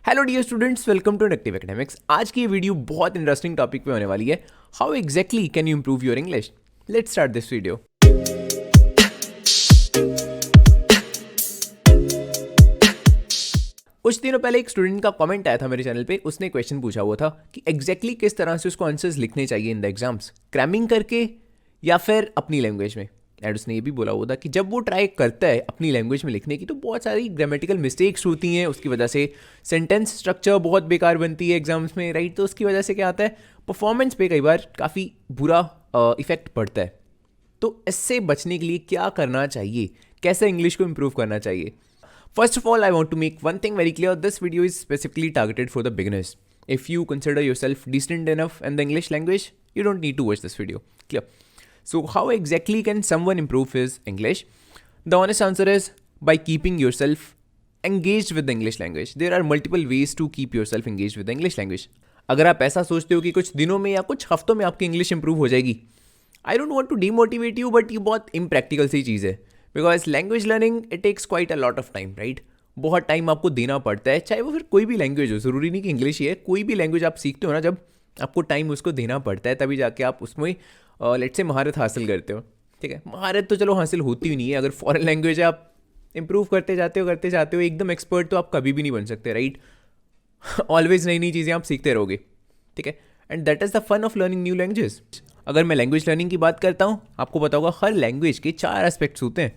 Hello dear students, welcome to Active Academics. आज की ये वीडियो बहुत इंटरेस्टिंग टॉपिक पे होने वाली है। How exactly can you improve your English? Let's start this video. कुछ दिनों पहले एक स्टूडेंट का कमेंट आया था मेरे चैनल पे। उसने क्वेश्चन पूछा हुआ था कि एग्जैक्टली किस तरह से उसको आंसर्स लिखने चाहिए इन द एग्जाम्स, क्रैमिंग करके या फिर अपनी लैंग्वेज में। एंड उसने ये भी बोला हुआ था कि जब वो ट्राई करता है अपनी लैंग्वेज में लिखने की तो बहुत सारी ग्रामेटिकल मिस्टेक्स होती हैं, उसकी वजह से सेंटेंस स्ट्रक्चर बहुत बेकार बनती है एग्जाम्स में, राइट। तो उसकी वजह से क्या आता है, परफॉर्मेंस पे कई बार काफ़ी बुरा इफेक्ट पड़ता है। तो इससे बचने के लिए क्या करना चाहिए, कैसे इंग्लिश को इम्प्रूव करना चाहिए? First of all, I want to make one thing very clear. This video is specifically targeted for the beginners. If you consider yourself decent enough in the English language, you don't need to watch this video. Clear? So, how exactly can someone improve his English? The honest answer is by keeping yourself engaged with the English language. There are multiple ways to keep yourself engaged with the English language. अगर आप ऐसा सोचते हो कि कुछ दिनों में या कुछ हफ्तों में आपकी इंग्लिश इंप्रूव हो जाएगी, I don't want to demotivate you, but ये बहुत इम्प्रैक्टिकल सी चीज़ है। Because language learning it takes quite a lot of time, right. बहुत टाइम आपको देना पड़ता है, चाहे वो फिर कोई भी लैंग्वेज हो, ज़रूरी नहीं कि इंग्लिश ही है। कोई भी लैंग्वेज आप सीखते हो ना, जब आपको टाइम उसको देना पड़ता है तभी जाके आप उसमें लेट्स से महारत हासिल करते हो। ठीक है, महारत तो चलो हासिल होती ही नहीं है। अगर फॉरेन लैंग्वेज है, आप इंप्रूव करते जाते हो एकदम एक्सपर्ट तो आप कभी भी नहीं बन सकते, राइट। ऑलवेज नई नई चीज़ें आप सीखते रहोगे, ठीक है। And that is the fun of learning new languages. अगर मैं लैंग्वेज लर्निंग की बात करता हूँ, आपको पता होगा हर लैंग्वेज के 4 एस्पेक्ट्स होते हैं: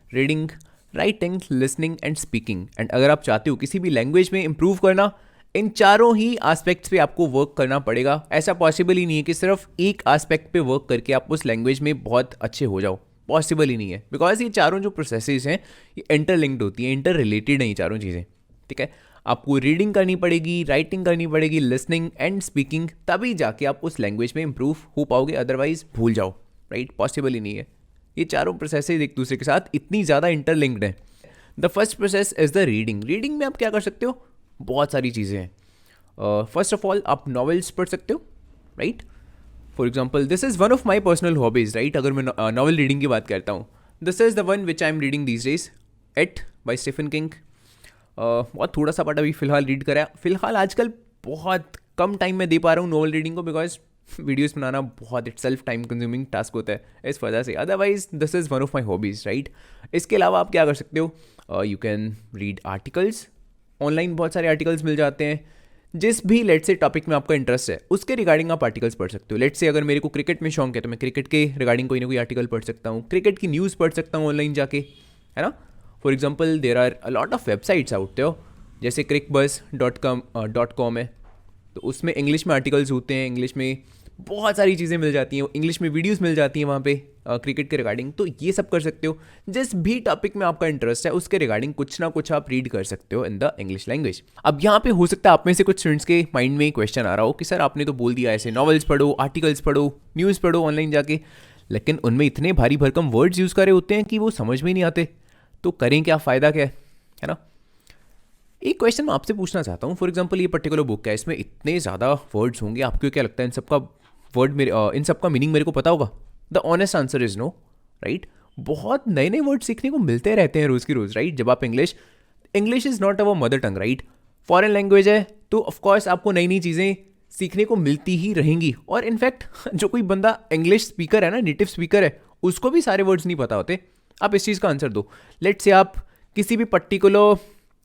reading, writing, listening and speaking. And अगर आप चाहते हो किसी भी लैंग्वेज में इंप्रूव करना, इन चारों ही एस्पेक्ट्स पे आपको वर्क करना पड़ेगा। ऐसा पॉसिबल ही नहीं है कि सिर्फ एक एस्पेक्ट पे वर्क करके आप उस लैंग्वेज में बहुत अच्छे हो जाओ। पॉसिबल ही नहीं है, बिकॉज ये चारों जो प्रोसेसेस हैं ये इंटरलिंक्ड होती हैं, इंटर रिलेटेड हैं ये चारों चीज़ें, ठीक है। आपको रीडिंग करनी पड़ेगी, राइटिंग करनी पड़ेगी, लिसनिंग एंड स्पीकिंग, तभी जाके आप उस लैंग्वेज में इंप्रूव हो पाओगे। अदरवाइज भूल जाओ, राइट। पॉसिबल ही नहीं है। ये चारों प्रोसेसेस एक दूसरे के साथ इतनी ज़्यादा इंटरलिंक्ड हैं। The first process is the reading. Reading में आप क्या कर सकते हो, बहुत सारी चीज़ें हैं। फर्स्ट ऑफ ऑल आप नॉवेल्स पढ़ सकते हो, right. For example this is one of my personal hobbies, right. अगर मैं नॉवल रीडिंग की बात करता हूँ, this is the one which I am reading these days, it by Stephen King. बहुत थोड़ा सा पार्ट अभी फ़िलहाल रीड करा है। फ़िलहाल आजकल बहुत कम टाइम में दे पा रहा हूँ नॉवल रीडिंग को, बिकॉज वीडियोस बनाना बहुत it self time consuming task होता है, इस वजह से। Otherwise this is one of my hobbies, right. इसके अलावा आप क्या कर सकते हो, you can read articles. Online बहुत सारे आर्टिकल्स मिल जाते हैं। जिस भी लेट्स से टॉपिक में आपका इंटरेस्ट है उसके रिगार्डिंग आप आर्टिकल्स पढ़ सकते हो। लेट्स से अगर मेरे को क्रिकेट में शौक है तो मैं क्रिकेट के रिगार्डिंग कोई ना कोई आर्टिकल पढ़ सकता हूँ, क्रिकेट की न्यूज़ पढ़ सकता हूँ ऑनलाइन जाके, है ना। For example there are a lot of websites out there, जैसे crickbuzz.com है, तो उसमें इंग्लिश में आर्टिकल्स होते हैं, इंग्लिश में बहुत सारी चीज़ें मिल जाती हैं, इंग्लिश में वीडियोस मिल जाती हैं वहाँ पे क्रिकेट के रिगार्डिंग। तो ये सब कर सकते हो। जिस भी टॉपिक में आपका इंटरेस्ट है उसके रिगार्डिंग कुछ ना कुछ आप रीड कर सकते हो इन द इंग्लिश लैंग्वेज। अब यहाँ पे हो सकता है आप में से कुछ स्टूडेंट्स के माइंड में क्वेश्चन आ रहा हो कि सर आपने तो बोल दिया ऐसे नॉवेल्स पढ़ो, आर्टिकल्स पढ़ो, न्यूज़ पढ़ो ऑनलाइन जाके, लेकिन उनमें इतने भारी भरकम वर्ड्स यूज़ करे होते हैं कि वो समझ में नहीं आते। तो करें क्या, फ़ायदा क्या है ना। एक क्वेश्चन मैं आपसे पूछना चाहता हूँ। फॉर एग्जाम्पल ये पर्टिकुलर बुक है, इसमें इतने ज़्यादा वर्ड्स होंगे, आपको क्या लगता है इन सबका मीनिंग मेरे को पता होगा? The honest answer is no, right. बहुत नए नए वर्ड सीखने को मिलते रहते हैं रोज़ की रोज़, राइट। जब आप English is not our mother tongue, right. Foreign language है तो ऑफकोर्स आपको नई नई चीज़ें सीखने को मिलती ही रहेंगी। और इनफैक्ट जो कोई बंदा इंग्लिश स्पीकर है ना, नेटिव स्पीकर है, उसको भी सारे वर्ड्स नहीं पता होते। आप इस चीज़ का आंसर दो। लेट्स से आप किसी भी पर्टिकुलर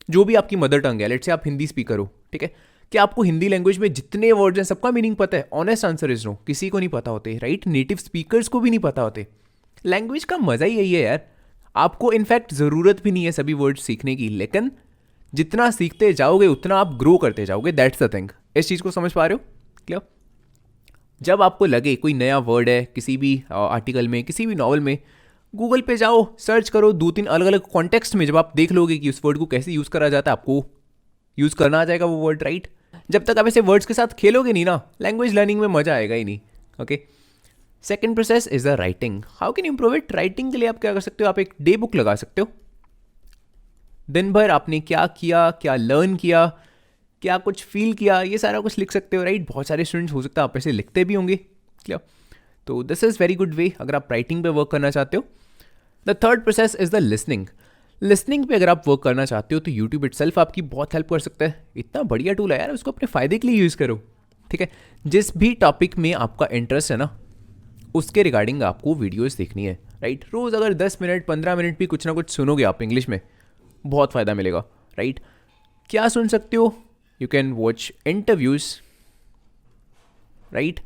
जो भी आपकी मदर टंग है, लेट्स से आप हिंदी स्पीकर हो, ठीक है, क्या आपको हिंदी लैंग्वेज में जितने वर्ड्स हैं सबका मीनिंग पता है? ऑनेस्ट आंसर इज नो, किसी को नहीं पता होते, राइट। नेटिव स्पीकर्स को भी नहीं पता होते। लैंग्वेज का मज़ा ही यही है यार। आपको इनफैक्ट ज़रूरत भी नहीं है सभी वर्ड्स सीखने की, लेकिन जितना सीखते जाओगे उतना आप ग्रो करते जाओगे। That's the thing. इस चीज़ को समझ पा रहे हो? क्लियर। जब आपको लगे कोई नया वर्ड है किसी भी आर्टिकल में, किसी भी नॉवल में, गूगल पे जाओ, सर्च करो, 2-3 अलग अलग कॉन्टेक्स्ट में जब आप देख लोगे कि उस वर्ड को कैसे यूज़ करा जाता है, आपको यूज़ करना आ जाएगा वो वर्ड, राइट। जब तक आप ऐसे वर्ड्स के साथ खेलोगे नहीं ना, लैंग्वेज लर्निंग में मज़ा आएगा ही नहीं, okay. Second process is the writing. How can improve it? Writing के लिए आप क्या कर सकते हो, आप एक डे बुक लगा सकते हो। दिन भर आपने क्या किया, क्या लर्न किया, क्या कुछ फील किया, ये सारा कुछ लिख सकते हो, राइट। बहुत सारे स्टूडेंट्स हो सकता है आप ऐसे लिखते भी होंगे, क्या। तो this is very good way अगर आप राइटिंग पे वर्क करना चाहते हो। The third process is the listening. Listening पे अगर आप वर्क करना चाहते हो तो यूट्यूब इटसेल्फ आपकी बहुत हेल्प कर सकता है। इतना बढ़िया टूल है यार, उसको अपने फ़ायदे के लिए यूज़ करो। ठीक है, जिस भी टॉपिक में आपका इंटरेस्ट है ना, उसके रिगार्डिंग आपको वीडियोस देखनी है, राइट। रोज़ अगर 10 मिनट 15 मिनट भी कुछ ना कुछ सुनोगे आप इंग्लिश में, बहुत फ़ायदा मिलेगा, राइट। क्या सुन सकते हो? You can watch interviews, right.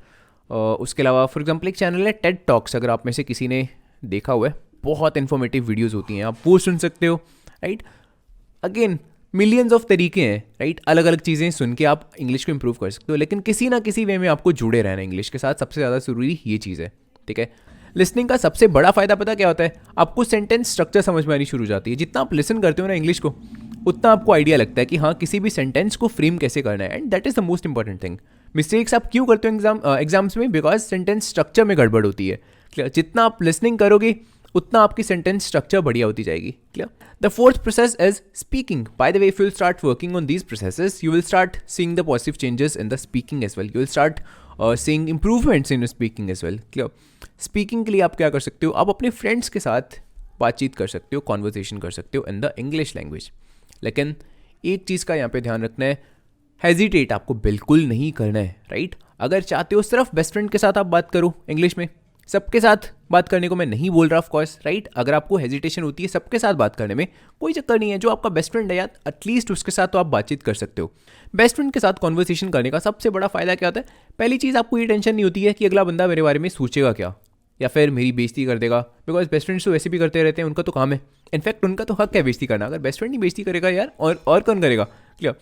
उसके अलावा फॉर एग्जाम्पल एक चैनल है टेड टॉक्स, अगर आप में से किसी ने देखा हुआ है, बहुत इन्फॉर्मेटिव वीडियोस होती हैं, आप वो सुन सकते हो, राइट। अगेन मिलियंस ऑफ तरीके हैं, राइट। अलग अलग चीज़ें सुन के आप इंग्लिश को इंप्रूव कर सकते हो, लेकिन किसी ना किसी वे में आपको जुड़े रहना इंग्लिश के साथ, सबसे ज़्यादा ज़रूरी ये चीज़ है। ठीक है, लिसनिंग का सबसे बड़ा फ़ायदा पता क्या होता है? आपको सेंटेंस स्ट्रक्चर समझ में आनी शुरू हो जाती है। जितना आप लिसन करते हो ना इंग्लिश को, उतना आपको आइडिया लगता है कि हाँ, किसी भी सेंटेंस को फ्रेम कैसे करना है, and that is the most important thing. Mistakes आप क्यों करते हो एग्जाम्स में? बिकॉज सेंटेंस स्ट्रक्चर में गड़बड़ होती है। क्लियर? जितना आप लिसनिंग करोगे उतना आपकी सेंटेंस स्ट्रक्चर बढ़िया होती जाएगी। Clear? The fourth process is speaking. By the way, if you will start working on these processes, you will start seeing the positive changes in the speaking as well. You will start seeing improvements in speaking as well. Clear? Speaking के लिए आप क्या कर सकते हो? आप अपने friends के साथ बातचीत कर सकते हो, कॉन्वर्सेशन कर सकते हो इन द इंग्लिश लैंग्वेज। लेकिन एक चीज़ का यहाँ पे ध्यान रखना है, हेजिटेट आपको बिल्कुल नहीं करना है, राइट। अगर चाहते हो सिर्फ बेस्ट फ्रेंड के साथ आप बात करो इंग्लिश में, सबके साथ बात करने को मैं नहीं बोल रहा ऑफ कोर्स, राइट। अगर आपको हेजिटेशन होती है सबके साथ बात करने में, कोई चक्कर नहीं है। जो आपका बेस्ट फ्रेंड है यार, एटलीस्ट उसके साथ तो आप बातचीत कर सकते हो। बेस्ट फ्रेंड के साथ कॉन्वर्सेशन करने का सबसे बड़ा फायदा क्या होता है? पहली चीज़, आपको ये टेंशन नहीं होती है कि अगला बंदा मेरे बारे में सोचेगा क्या, या फिर मेरी बेइज्जती कर देगा। बिकॉज बेस्ट फ्रेंड्स तो वैसे भी करते रहते हैं, उनका तो काम है। इनफैक्ट उनका तो हक है बेइज्जती करना। अगर बेस्ट फ्रेंड ही बेइज्जती करेगा यार, और कौन करेगा? क्लियर?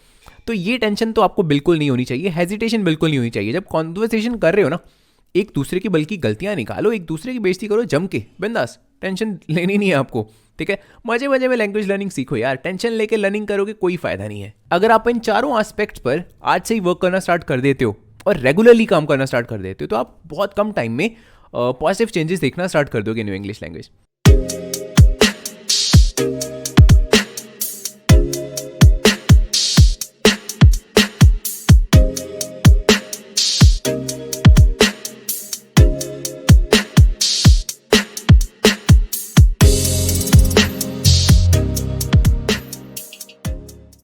तो ये टेंशन तो आपको बिल्कुल नहीं होनी चाहिए, हेजिटेशन बिल्कुल नहीं होनी चाहिए। जब कॉन्वर्सेशन कर रहे हो ना, एक दूसरे की बल्कि गलतियां निकालो, एक दूसरे की बेइज्जती करो जम के, बिंदास। टेंशन लेनी नहीं है आपको। ठीक है, मजे मजे में लैंग्वेज लर्निंग सीखो यार। टेंशन लेके लर्निंग करोगे कोई फायदा नहीं है। अगर आप इन चारों एस्पेक्ट्स पर आज से ही वर्क करना स्टार्ट कर देते हो और रेगुलरली काम करना स्टार्ट कर देते हो, तो आप बहुत कम टाइम में पॉजिटिव चेंजेस देखना स्टार्ट कर दोगे न्यू इंग्लिश लैंग्वेज।